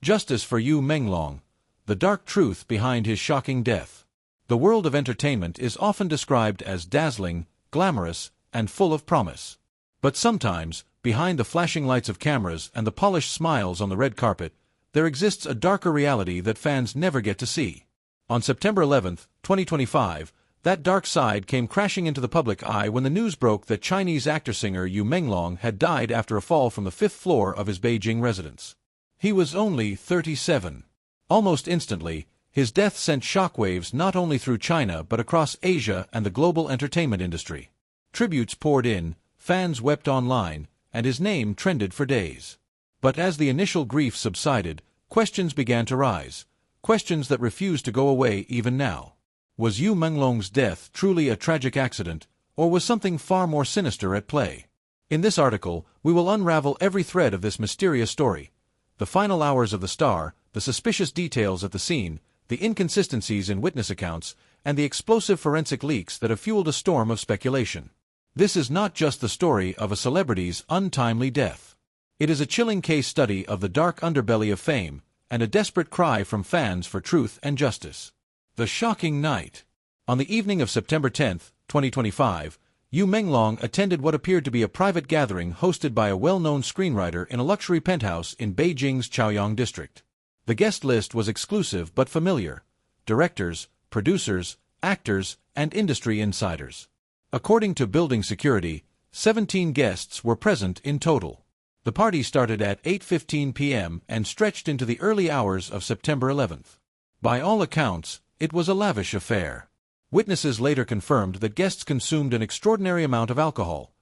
Justice for Yu Menglong, the dark truth behind his shocking death. The world of entertainment is often described as dazzling, glamorous, and full of promise. But sometimes, behind the flashing lights of cameras and the polished smiles on the red carpet, there exists a darker reality that fans never get to see. On September 11, 2025, that dark side came crashing into the public eye when the news broke that Chinese actor-singer Yu Menglong had died after a fall from the 5th floor of his Beijing residence. He was only 37. Almost instantly, his death sent shockwaves not only through China but across Asia and the global entertainment industry. Tributes poured in, fans wept online, and his name trended for days. But as the initial grief subsided, questions began to rise, questions that refused to go away even now. Was Yu Menglong's death truly a tragic accident, or was something far more sinister at play? In this article, we will unravel every thread of this mysterious story. The final hours of the star, the suspicious details at the scene, the inconsistencies in witness accounts, and the explosive forensic leaks that have fueled a storm of speculation. This is not just the story of a celebrity's untimely death. It is a chilling case study of the dark underbelly of fame, and a desperate cry from fans for truth and justice. The shocking night. On the evening of September 10, 2025, Yu Menglong attended what appeared to be a private gathering hosted by a well-known screenwriter in a luxury penthouse in Beijing's Chaoyang district. The guest list was exclusive but familiar: directors, producers, actors, and industry insiders. According to building security, 17 guests were present in total. The party started at 8:15 p.m. and stretched into the early hours of September 11th. By all accounts, it was a lavish affair. Witnesses later confirmed that guests consumed an extraordinary amount of alcohol: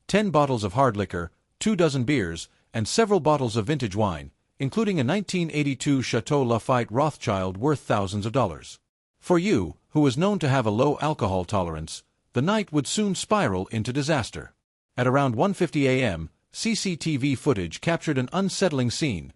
10 bottles of hard liquor, 24 beers, and several bottles of vintage wine, including a 1982 Chateau Lafite Rothschild worth thousands of dollars. For Yu, who was known to have a low alcohol tolerance, the night would soon spiral into disaster. At around 1:50 a.m., CCTV footage captured an unsettling scene.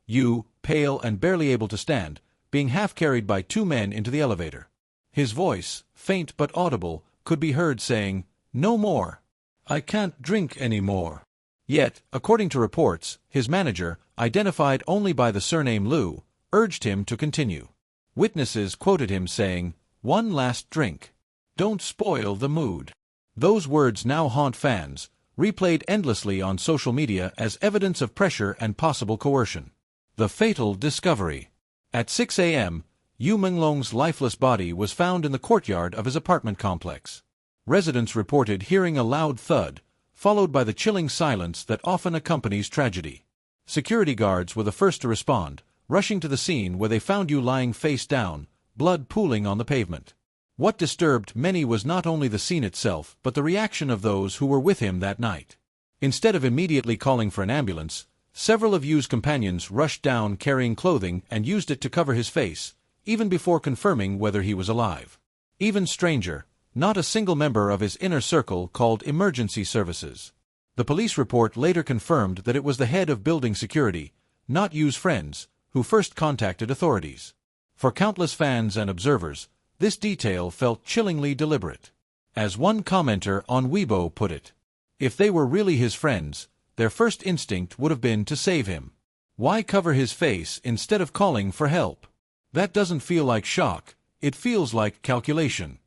Yu, pale and barely able to stand, being half-carried by 2 men into the elevator. His voice, faint but audible, could be heard saying, "No more. I can't drink anymore." Yet, according to reports, his manager, identified only by the surname Liu, urged him to continue. Witnesses quoted him saying, "One last drink. Don't spoil the mood." Those words now haunt fans, replayed endlessly on social media as evidence of pressure and possible coercion. The fatal discovery. At 6 a.m., Yu Menglong's lifeless body was found in the courtyard of his apartment complex. Residents reported hearing a loud thud, followed by the chilling silence that often accompanies tragedy. Security guards were the first to respond, rushing to the scene where they found Yu lying face down, blood pooling on the pavement. What disturbed many was not only the scene itself but the reaction of those who were with him that night. Instead of immediately calling for an ambulance, several of Yu's companions rushed down carrying clothing and used it to cover his face, even before confirming whether he was alive. Even stranger, not a single member of his inner circle called emergency services. The police report later confirmed that it was the head of building security, not Yu's friends, who first contacted authorities. For countless fans and observers, this detail felt chillingly deliberate. As one commenter on Weibo put it, if they were really his friends, their first instinct would have been to save him. Why cover his face instead of calling for help? That doesn't feel like shock, it feels like calculation.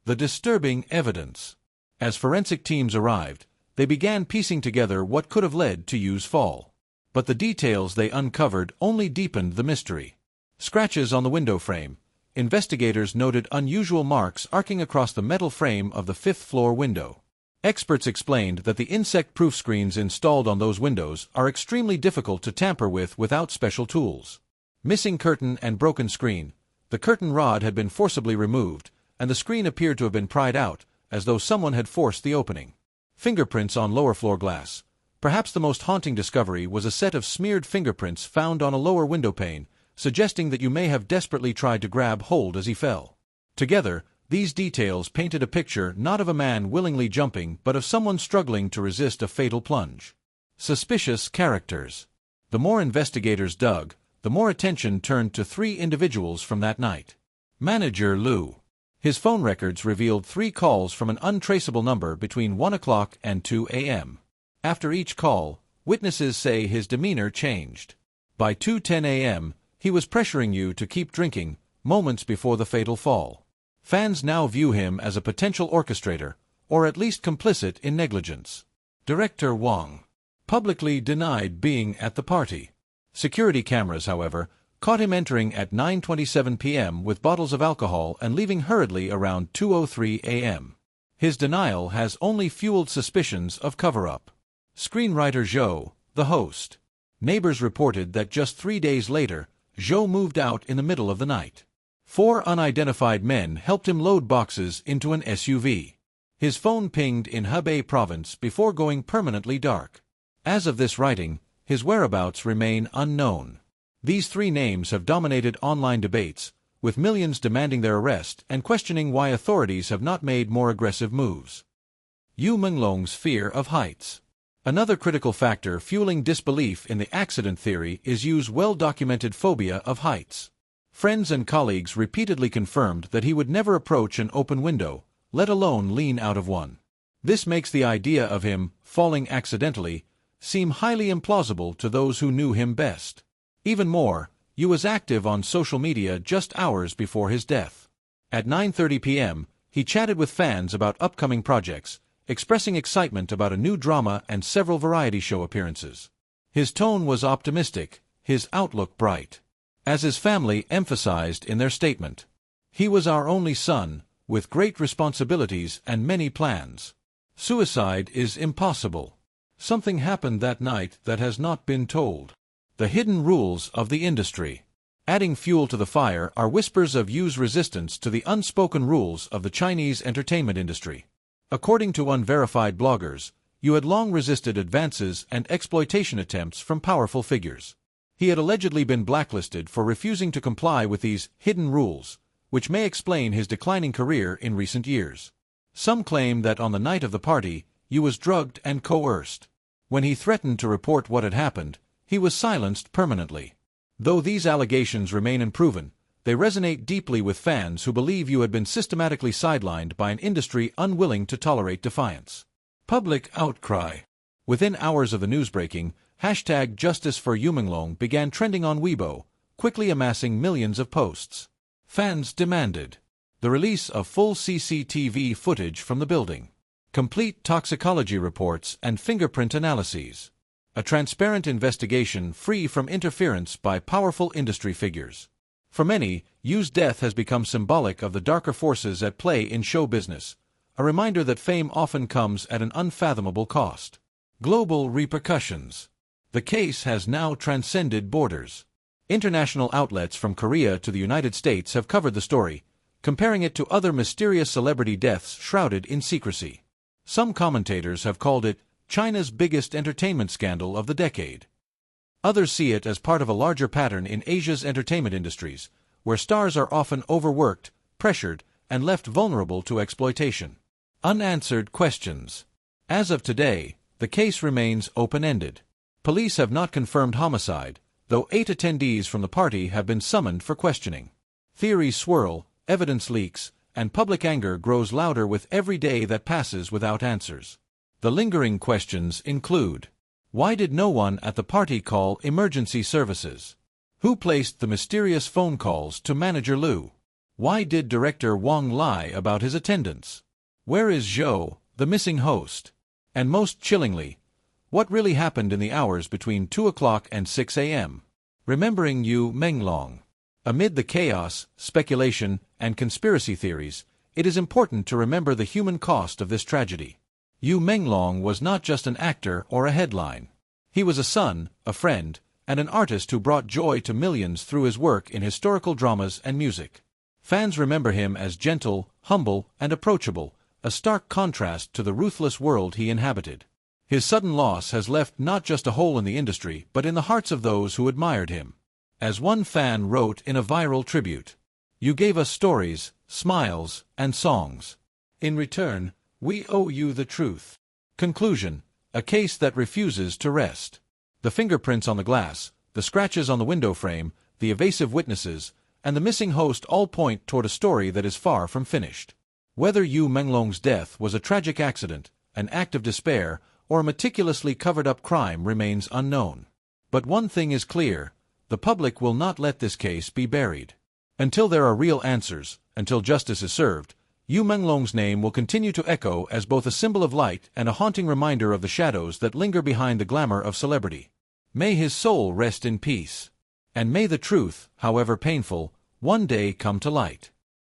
The disturbing evidence. As forensic teams arrived, they began piecing together what could have led to Yu's fall. But the details they uncovered only deepened the mystery. Scratches on the window frame. Investigators noted unusual marks arcing across the metal frame of the 5th-floor window. Experts explained that the insect-proof screens installed on those windows are extremely difficult to tamper with without special tools. Missing curtain and broken screen. The curtain rod had been forcibly removed, and the screen appeared to have been pried out, as though someone had forced the opening. Fingerprints on lower floor glass. Perhaps the most haunting discovery was a set of smeared fingerprints found on a lower window pane, suggesting that Yu may have desperately tried to grab hold as he fell. Together, these details painted a picture not of a man willingly jumping but of someone struggling to resist a fatal plunge. Suspicious characters. The more investigators dug, the more attention turned to 3 individuals from that night. Manager Liu. His phone records revealed 3 calls from an untraceable number between 1 o'clock and 2 a.m. After each call, witnesses say his demeanor changed. By 2:10 a.m., he was pressuring you to keep drinking, moments before the fatal fall. Fans now view him as a potential orchestrator, or at least complicit in negligence. Director Wang publicly denied being at the party. Security cameras, however, caught him entering at 9:27 p.m. with bottles of alcohol and leaving hurriedly around 2:03 a.m. His denial has only fueled suspicions of cover-up. Screenwriter Zhou, the host. Neighbors reported that just 3 days later, Zhou moved out in the middle of the night. 4 unidentified men helped him load boxes into an SUV. His phone pinged in Hebei province before going permanently dark. As of this writing, his whereabouts remain unknown. These 3 names have dominated online debates, with millions demanding their arrest and questioning why authorities have not made more aggressive moves. Yu Menglong's fear of heights. Another critical factor fueling disbelief in the accident theory is Yu's well-documented phobia of heights. Friends and colleagues repeatedly confirmed that he would never approach an open window, let alone lean out of one. This makes the idea of him falling accidentally seem highly implausible to those who knew him best. Even more, Yu was active on social media just hours before his death. At 9:30 p.m., he chatted with fans about upcoming projects, expressing excitement about a new drama and several variety show appearances. His tone was optimistic, his outlook bright. As his family emphasized in their statement, "He was our only son, with great responsibilities and many plans. Suicide is impossible. Something happened that night that has not been told." The hidden rules of the industry. Adding fuel to the fire are whispers of Yu's resistance to the unspoken rules of the Chinese entertainment industry. According to unverified bloggers, Yu had long resisted advances and exploitation attempts from powerful figures. He had allegedly been blacklisted for refusing to comply with these hidden rules, which may explain his declining career in recent years. Some claim that on the night of the party, Yu was drugged and coerced. When he threatened to report what had happened, he was silenced permanently. Though these allegations remain unproven, they resonate deeply with fans who believe Yu had been systematically sidelined by an industry unwilling to tolerate defiance. Public outcry. Within hours of the news breaking, #Justice for Yu Menglong began trending on Weibo, quickly amassing millions of posts. Fans demanded the release of full CCTV footage from the building, complete toxicology reports and fingerprint analyses, a transparent investigation free from interference by powerful industry figures. For many, Yu's death has become symbolic of the darker forces at play in show business, a reminder that fame often comes at an unfathomable cost. Global repercussions. The case has now transcended borders. International outlets from Korea to the United States have covered the story, comparing it to other mysterious celebrity deaths shrouded in secrecy. Some commentators have called it China's biggest entertainment scandal of the decade. Others see it as part of a larger pattern in Asia's entertainment industries, where stars are often overworked, pressured, and left vulnerable to exploitation. Unanswered questions. As of today, the case remains open-ended. Police have not confirmed homicide, though 8 attendees from the party have been summoned for questioning. Theories swirl, evidence leaks, and public anger grows louder with every day that passes without answers. The lingering questions include: why did no one at the party call emergency services? Who placed the mysterious phone calls to manager Liu? Why did director Wang lie about his attendance? Where is Zhou, the missing host? And most chillingly, what really happened in the hours between 2 o'clock and 6 a.m.? Remembering Yu Menglong. Amid the chaos, speculation, and conspiracy theories, it is important to remember the human cost of this tragedy. Yu Menglong was not just an actor or a headline. He was a son, a friend, and an artist who brought joy to millions through his work in historical dramas and music. Fans remember him as gentle, humble, and approachable, a stark contrast to the ruthless world he inhabited. His sudden loss has left not just a hole in the industry but in the hearts of those who admired him. As one fan wrote in a viral tribute, "You gave us stories, smiles, and songs. In return, we owe you the truth." Conclusion: a case that refuses to rest. The fingerprints on the glass, the scratches on the window frame, the evasive witnesses, and the missing host all point toward a story that is far from finished. Whether Yu Menglong's death was a tragic accident, an act of despair, or a meticulously covered-up crime remains unknown. But one thing is clear: the public will not let this case be buried. Until there are real answers, until justice is served, Menglong's name will continue to echo as both a symbol of light and a haunting reminder of the shadows that linger behind the glamour of celebrity. May his soul rest in peace. And may the truth, however painful, one day come to light.